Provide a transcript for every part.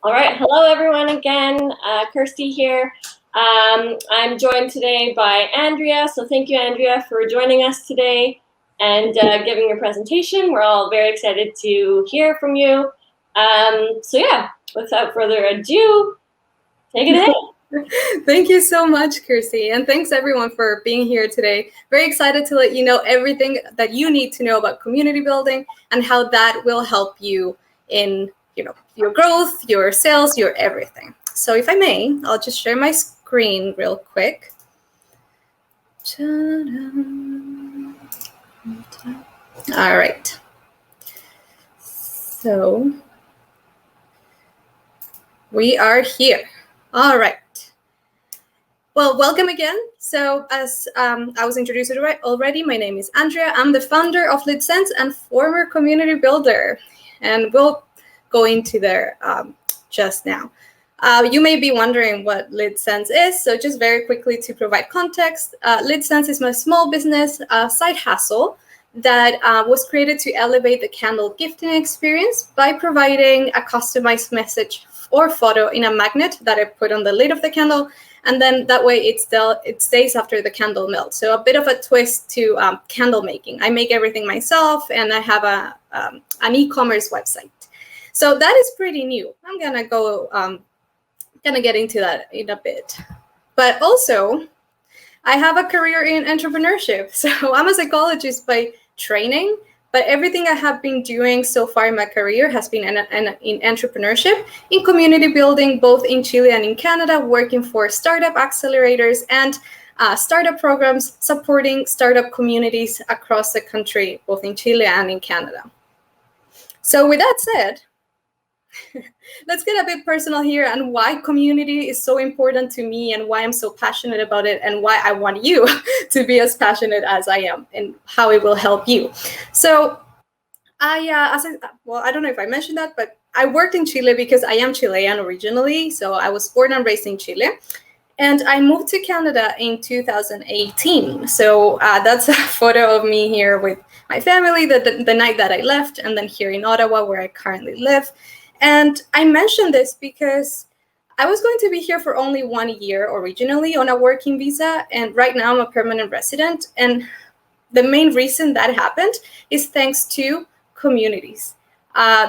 All right. Hello, everyone, again. Kirsty here. I'm joined today by Andrea. So thank you, Andrea, for joining us today and giving your presentation. We're all very excited to hear from you. Without further ado, take it ahead. Thank you so much, Kirsty, and thanks everyone for being here today. Very excited to let you know everything that you need to know about community building and how that will help you in your growth, your sales, your everything. So if I may, I'll just share my screen real quick. All right. So we are here. All right. Well, welcome again. So as I was introduced already, my name is Andrea. I'm the founder of LeadSense and former community builder. And we'll go into there just now. You may be wondering what LeadSense is. So just very quickly to provide context, LeadSense is my small business side hustle that was created to elevate the candle gifting experience by providing a customized message or photo in a magnet that I put on the lid of the candle. And then that way it stays after the candle melts. So a bit of a twist to candle making. I make everything myself and I have an e-commerce website. So that is pretty new. I'm gonna get into that in a bit. But also, I have a career in entrepreneurship. So I'm a psychologist by training, but everything I have been doing so far in my career has been in entrepreneurship, in community building, both in Chile and in Canada, working for startup accelerators and startup programs, supporting startup communities across the country, both in Chile and in Canada. So with that said, let's get a bit personal here and why community is so important to me and why I'm so passionate about it and why I want you to be as passionate as I am and how it will help you. So I don't know if I mentioned that, but I worked in Chile because I am Chilean originally. So I was born and raised in Chile. And I moved to Canada in 2018. So that's a photo of me here with my family the night that I left, and then here in Ottawa, where I currently live. And I mentioned this because I was going to be here for only 1 year originally on a working visa. And right now I'm a permanent resident. And the main reason that happened is thanks to communities.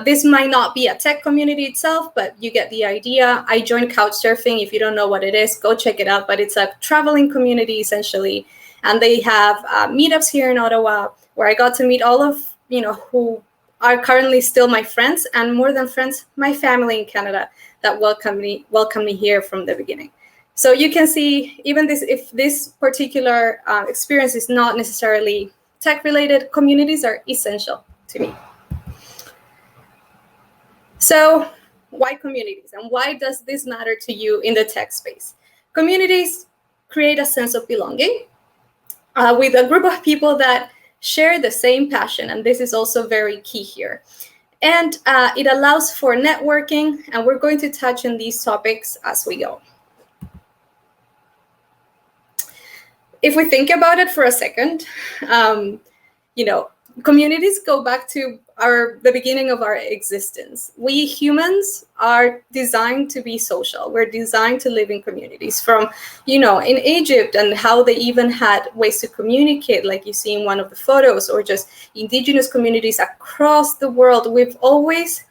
This might not be a tech community itself, but you get the idea. I joined Couchsurfing. If you don't know what it is, go check it out. But it's a traveling community essentially. And they have meetups here in Ottawa where I got to meet all of, who are currently still my friends, and more than friends, my family in Canada that welcomed me here from the beginning. So you can see, even if this particular experience is not necessarily tech-related, communities are essential to me. So why communities, and why does this matter to you in the tech space? Communities create a sense of belonging with a group of people that share the same passion, and this is also very key here. And it allows for networking, and we're going to touch on these topics as we go. If we think about it for a second, communities go back to the beginning of our existence. We humans are designed to be social. We're designed to live in communities. From, in Egypt, and how they even had ways to communicate, like you see in one of the photos, or just indigenous communities across the world. We've always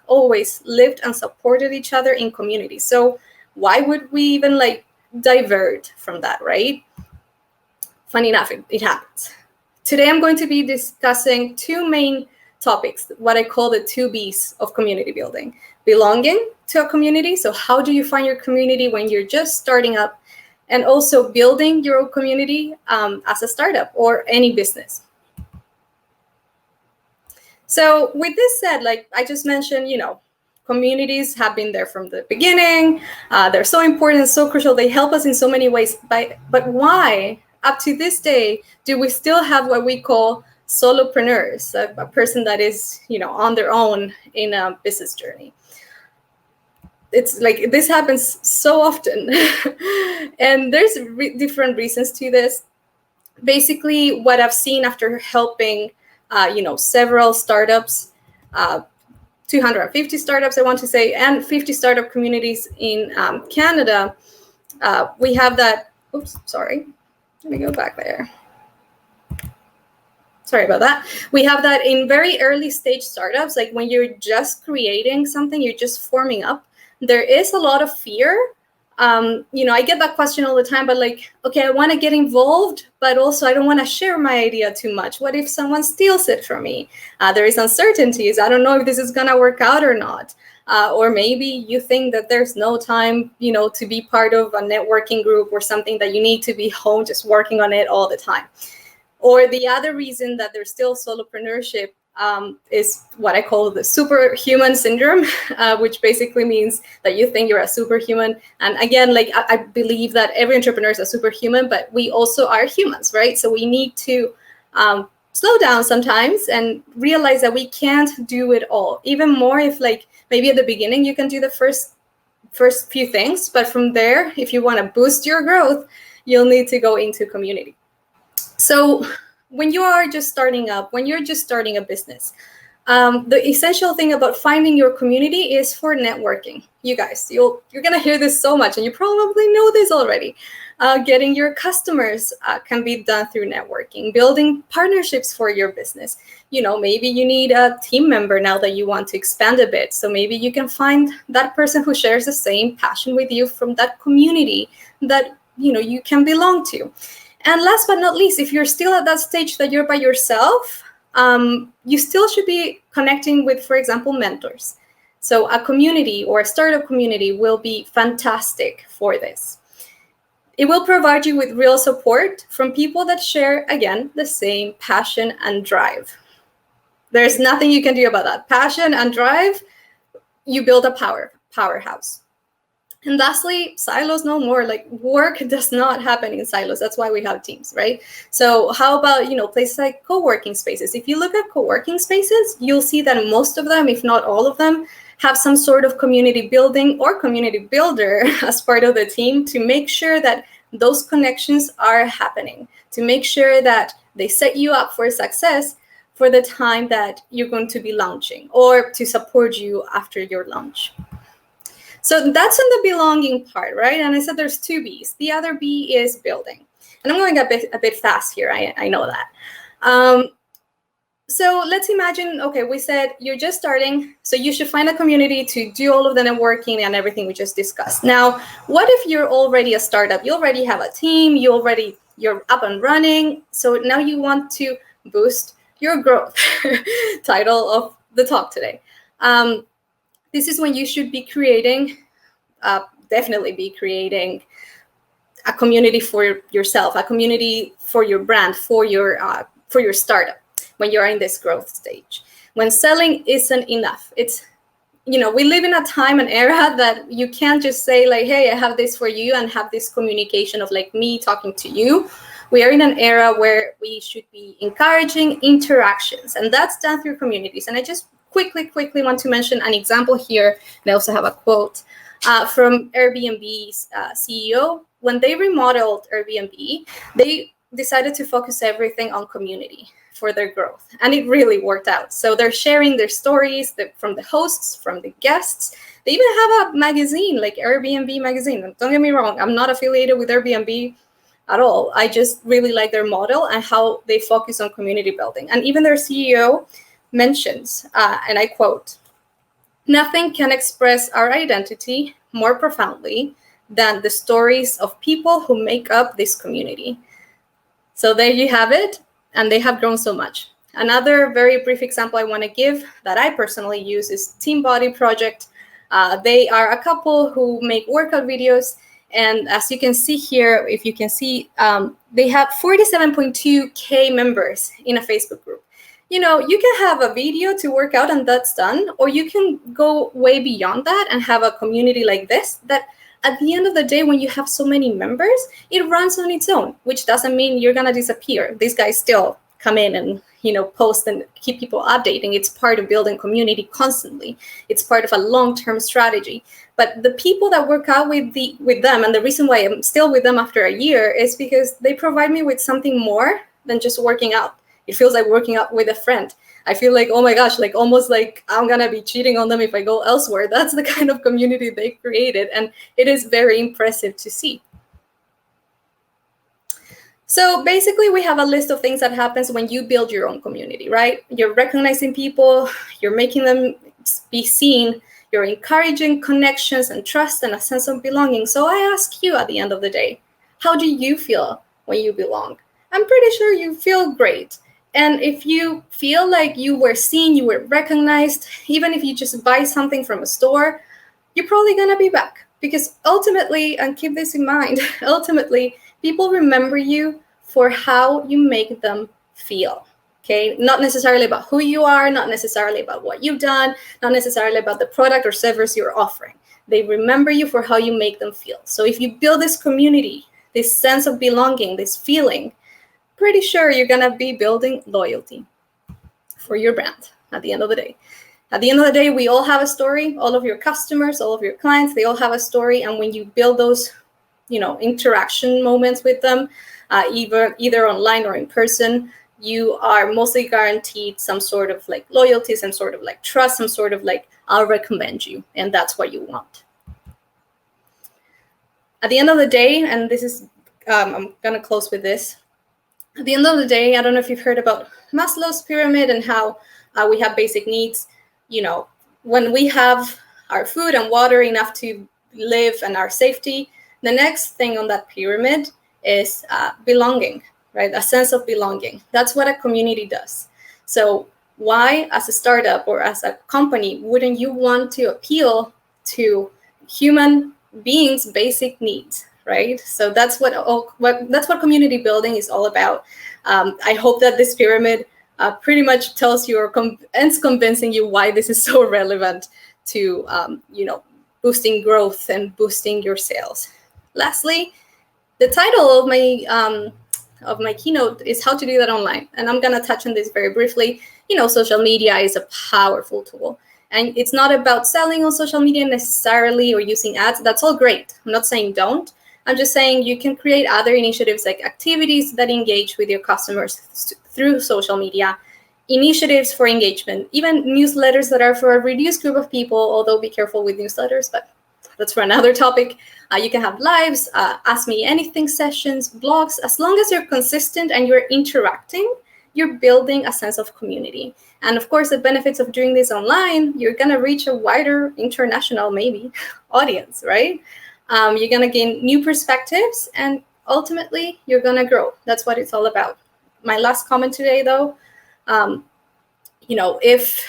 lived and supported each other in communities. So why would we even divert from that, right? Funny enough, it happens. Today, I'm going to be discussing two main topics, what I call the 2 Bs of community building. Belonging to a community. So how do you find your community when you're just starting up? And also building your own community as a startup or any business. So with this said, like I just mentioned, communities have been there from the beginning. They're so important, so crucial. They help us in so many ways. But why, up to this day, do we still have what we call solopreneurs, a person that is, on their own in a business journey? It's like this happens so often. And there's different reasons to this. Basically, what I've seen after helping, several startups 250 startups, I want to say, and 50 startup communities in Canada. We have that. Oops, sorry. Let me go back there. Sorry about that. We have that in very early stage startups, like when you're just creating something, you're just forming up. There is a lot of fear. I get that question all the time, but like, okay, I want to get involved, but also I don't want to share my idea too much. What if someone steals it from me? There is uncertainties. I don't know if this is going to work out or not. Or maybe you think that there's no time, to be part of a networking group or something, that you need to be home just working on it all the time. Or the other reason that there's still solopreneurship is what I call the superhuman syndrome, which basically means that you think you're a superhuman. And again, like I believe that every entrepreneur is a superhuman, but we also are humans, right? So we need to slow down sometimes and realize that we can't do it all. Even more if like maybe at the beginning you can do the first few things, but from there, if you want to boost your growth, you'll need to go into community. So when you are just starting up, when you're just starting a business, the essential thing about finding your community is for networking. You guys, you're going to hear this so much, and you probably know this already. Getting your customers can be done through networking, building partnerships for your business. Maybe you need a team member now that you want to expand a bit. So maybe you can find that person who shares the same passion with you from that community that, you can belong to. And last but not least, if you're still at that stage that you're by yourself, you still should be connecting with, for example, mentors. So a community or a startup community will be fantastic for this. It will provide you with real support from people that share, again, the same passion and drive. There's nothing you can do about that. Passion and drive, you build a powerhouse. And lastly, silos no more. Like work does not happen in silos. That's why we have teams, right? So how about, places like co-working spaces? If you look at co-working spaces, you'll see that most of them, if not all of them, have some sort of community building or community builder as part of the team to make sure that those connections are happening, to make sure that they set you up for success for the time that you're going to be launching or to support you after your launch. So that's on the belonging part, right? And I said there's two B's. The other B is building. And I'm going a bit fast here. I know that. So let's imagine, okay, we said you're just starting, so you should find a community to do all of the networking and everything we just discussed. Now, what if you're already a startup? You already have a team, you're up and running. So now you want to boost your growth, title of the talk today. This is when you should be definitely be creating a community for yourself, a community for your brand, for your startup when you're in this growth stage. When selling isn't enough, it's, we live in a time and era that you can't just say like, hey, I have this for you and have this communication of like me talking to you. We are in an era where we should be encouraging interactions, and that's done through communities. And I just quickly want to mention an example here. And I also have a quote from Airbnb's CEO. When they remodeled Airbnb, they decided to focus everything on community for their growth. And it really worked out. So they're sharing their stories from the hosts, from the guests. They even have a magazine, like Airbnb magazine. Don't get me wrong, I'm not affiliated with Airbnb at all. I just really like their model and how they focus on community building. And even their CEO mentions, and I quote, "Nothing can express our identity more profoundly than the stories of people who make up this community." So there you have it, and they have grown so much. Another very brief example I want to give that I personally use is Team Body Project. They are a couple who make workout videos, and as you can see here, if you can see, they have 47.2K members in a Facebook group. You can have a video to work out and that's done, or you can go way beyond that and have a community like this that at the end of the day, when you have so many members, it runs on its own, which doesn't mean you're going to disappear. These guys still come in and, post and keep people updating. It's part of building community constantly. It's part of a long-term strategy. But the people that work out with them, and the reason why I'm still with them after a year is because they provide me with something more than just working out. It feels like working out with a friend. I feel like, oh my gosh, like almost like I'm going to be cheating on them if I go elsewhere. That's the kind of community they created. And it is very impressive to see. So basically, we have a list of things that happens when you build your own community, right? You're recognizing people, you're making them be seen, you're encouraging connections and trust and a sense of belonging. So I ask you at the end of the day, how do you feel when you belong? I'm pretty sure you feel great. And if you feel like you were seen, you were recognized, even if you just buy something from a store, you're probably going to be back. Because ultimately, and keep this in mind, ultimately, people remember you for how you make them feel. Okay, not necessarily about who you are, not necessarily about what you've done, not necessarily about the product or service you're offering. They remember you for how you make them feel. So if you build this community, this sense of belonging, this feeling, pretty sure you're going to be building loyalty for your brand at the end of the day. At the end of the day, we all have a story. All of your customers, all of your clients, they all have a story. And when you build those, interaction moments with them, either online or in person, you are mostly guaranteed some sort of like loyalty, some sort of like trust, some sort of like, I'll recommend you. And that's what you want. At the end of the day, and this is, I'm going to close with this. At the end of the day, I don't know if you've heard about Maslow's pyramid and how we have basic needs. When we have our food and water enough to live and our safety, the next thing on that pyramid is belonging, right? A sense of belonging. That's what a community does. So why, as a startup or as a company, wouldn't you want to appeal to human beings' basic needs, right? So that's what community building is all about. I hope that this pyramid pretty much tells you or ends convincing you why this is so relevant to boosting growth and boosting your sales. Lastly, the title of my keynote is how to do that online, and I'm going to touch on this very briefly. Social media is a powerful tool, and it's not about selling on social media necessarily or using ads. That's all great. I'm not saying don't. I'm just saying you can create other initiatives like activities that engage with your customers through social media, initiatives for engagement, even newsletters that are for a reduced group of people, although be careful with newsletters, but that's for another topic. You can have lives, ask me anything sessions, blogs. As long as you're consistent and you're interacting, you're building a sense of community. And of course, the benefits of doing this online, you're going to reach a wider international, maybe, audience, right? You're going to gain new perspectives, and ultimately, you're going to grow. That's what it's all about. My last comment today, though, if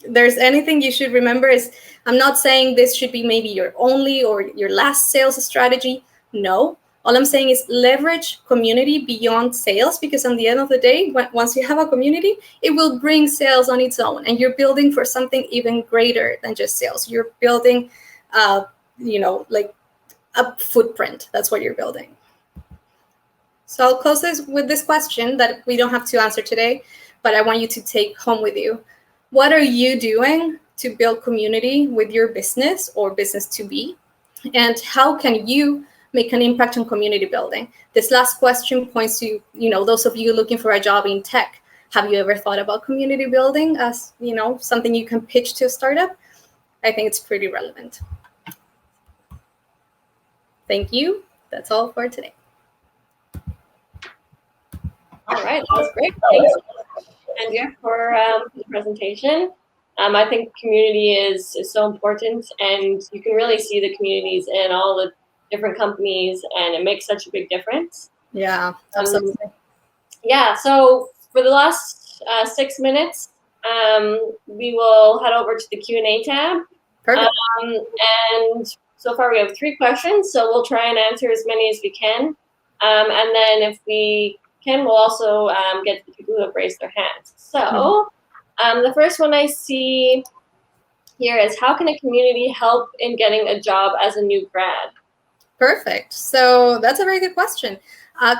there's anything you should remember is I'm not saying this should be maybe your only or your last sales strategy. No. All I'm saying is leverage community beyond sales, because on the end of the day, once you have a community, it will bring sales on its own, and you're building for something even greater than just sales. You're building like a footprint. That's what you're building. So I'll close this with this question that we don't have to answer today, but I want you to take home with you. What are you doing to build community with your business or business to be? And how can you make an impact on community building? This last question points to, those of you looking for a job in tech. Have you ever thought about community building as, something you can pitch to a startup? I think it's pretty relevant. Thank you. That's all for today. All right, that was great. Thanks, Andrea, for the presentation. I think community is so important, and you can really see the communities in all the different companies, and it makes such a big difference. Yeah, absolutely. So for the last 6 minutes, we will head over to the Q&A tab. Perfect. And so far we have 3 questions, so we'll try and answer as many as we can. And then if we can, we'll also get to the people who have raised their hands. So the first one I see here is, how can a community help in getting a job as a new grad? Perfect. So that's a very good question.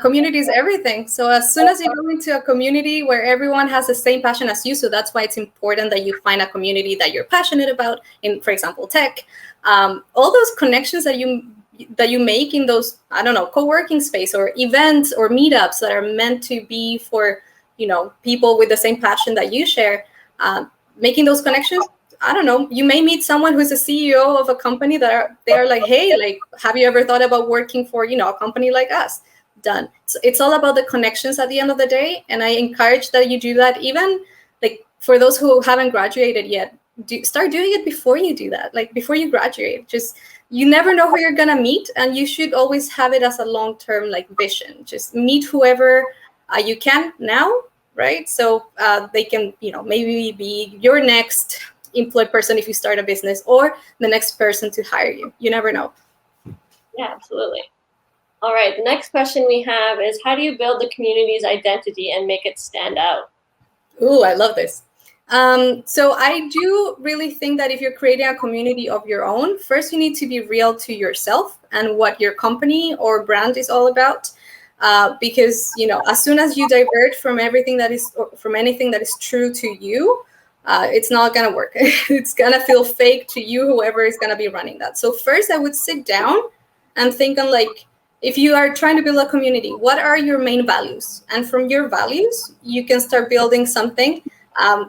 Community is everything. So as soon as you go into a community where everyone has the same passion as you, so that's why it's important that you find a community that you're passionate about in, for example, tech. All those connections that you make in those, co-working space or events or meetups that are meant to be for, people with the same passion that you share, making those connections. I don't know, you may meet someone who's a CEO of a company that they are like, hey, like, have you ever thought about working for, a company like us? Done. So it's all about the connections at the end of the day. And I encourage that you do that. Even like for those who haven't graduated yet, start doing it before you do that, like before you graduate. Just, you never know who you're going to meet. And you should always have it as a long-term like vision. Just meet whoever you can now, right? So they can, maybe be your next employed person if you start a business, or the next person to hire you. You never know. Yeah, absolutely. All right, the next question we have is, how do you build the community's identity and make it stand out? Ooh, I love this. So I do really think that if you're creating a community of your own, first you need to be real to yourself and what your company or brand is all about. Because, as soon as you divert from anything that is true to you, it's not going to work. It's going to feel fake to you, whoever is going to be running that. So first I would sit down and think on, like, if you are trying to build a community, what are your main values? And from your values, you can start building something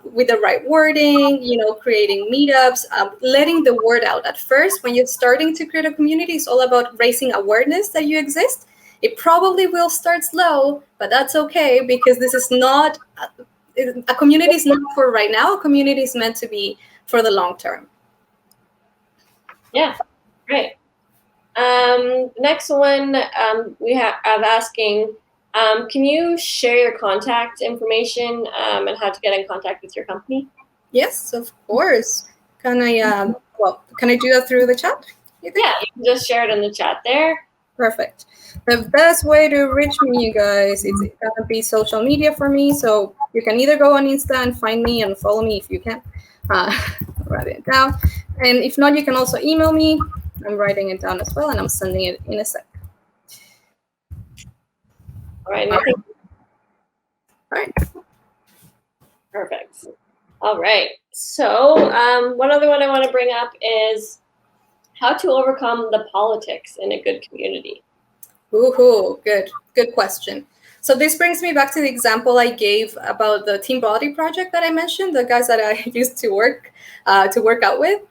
with the right wording, creating meetups, letting the word out. At first, when you're starting to create a community, it's all about raising awareness that you exist. It probably will start slow, but that's okay, because this is not, a community is not for right now. A community is meant to be for the long term. Yeah, great. Next one, I'm asking, can you share your contact information and how to get in contact with your company? Yes, of course. Can I do that through the chat? Yeah, you can just share it in the chat there. Perfect. The best way to reach me, you guys, it's gonna be social media for me. So you can either go on Insta and find me and follow me if you can. Write it down. And if not, you can also email me. I'm writing it down as well, and I'm sending it in a sec. All right. All right. Perfect. All right. So one other one I want to bring up is how to overcome the politics in a good community. Ooh, good question. So this brings me back to the example I gave about the team body project that I mentioned, the guys that I used to work out with.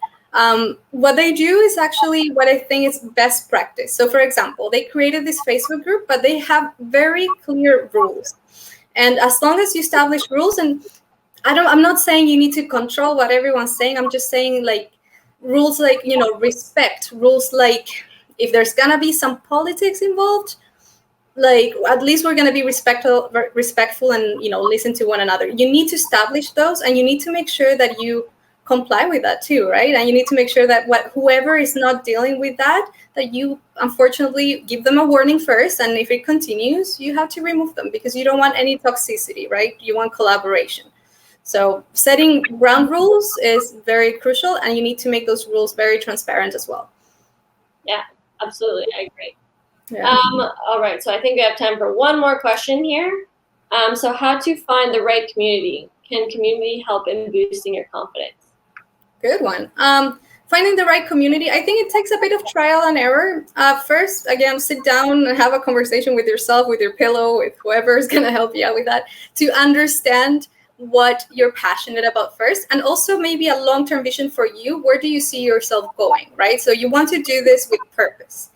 What they do is actually what I think is best practice. So for example, they created this Facebook group, but they have very clear rules. And as long as you establish rules, and I'm not saying you need to control what everyone's saying. I'm just saying, like, rules like, respect, rules like if there's gonna be some politics involved, like at least we're gonna be respectful and, listen to one another. You need to establish those, and you need to make sure that you comply with that too, right? And you need to make sure that whoever is not dealing with that you unfortunately give them a warning first, and if it continues, you have to remove them, because you don't want any toxicity, right? You want collaboration. So setting ground rules is very crucial, and you need to make those rules very transparent as well. Yeah, absolutely. I agree. Yeah. All right. So I think we have time for one more question here. So how to find the right community? Can community help in boosting your confidence? Good one. Finding the right community, I think it takes a bit of trial and error. First, again, sit down and have a conversation with yourself, with your pillow, with whoever is going to help you out with that, to understand what you're passionate about first, and also maybe a long-term vision for you. Where do you see yourself going, right? So you want to do this with purpose.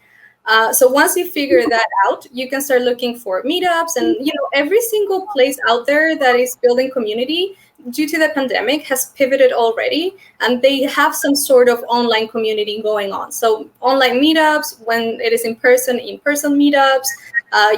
So once you figure that out, you can start looking for meetups, and every single place out there that is building community due to the pandemic has pivoted already, and they have some sort of online community going on. So online meetups, when it is in-person meetups,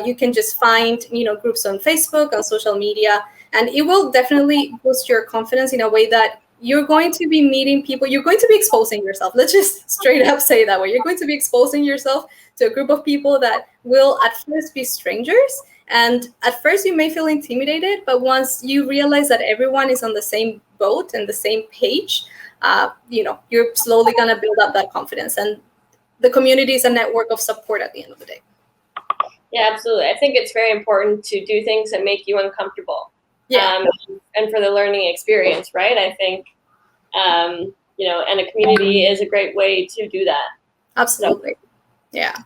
you can just find groups on Facebook, on social media, and it will definitely boost your confidence in a way that you're going to be meeting people. You're going to be exposing yourself. Let's just straight up say that way. You're going to be exposing yourself to a group of people that will at first be strangers. And at first you may feel intimidated, but once you realize that everyone is on the same boat and the same page, you're slowly going to build up that confidence. And the community is a network of support at the end of the day. Yeah, absolutely. I think it's very important to do things that make you uncomfortable. Yeah. And for the learning experience, right? I think, and a community is a great way to do that. Absolutely. So, yeah.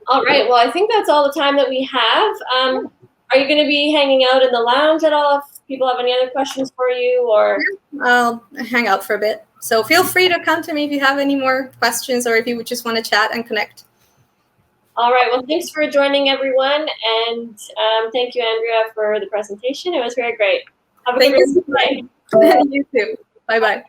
All right. Well, I think that's all the time that we have. Are you going to be hanging out in the lounge at all if people have any other questions for you? Or I'll hang out for a bit. So feel free to come to me if you have any more questions or if you would just want to chat and connect. All right. Well, thanks for joining, everyone. And thank you, Andrea, for the presentation. It was very great. Have a good rest of the day. You too. Bye-bye.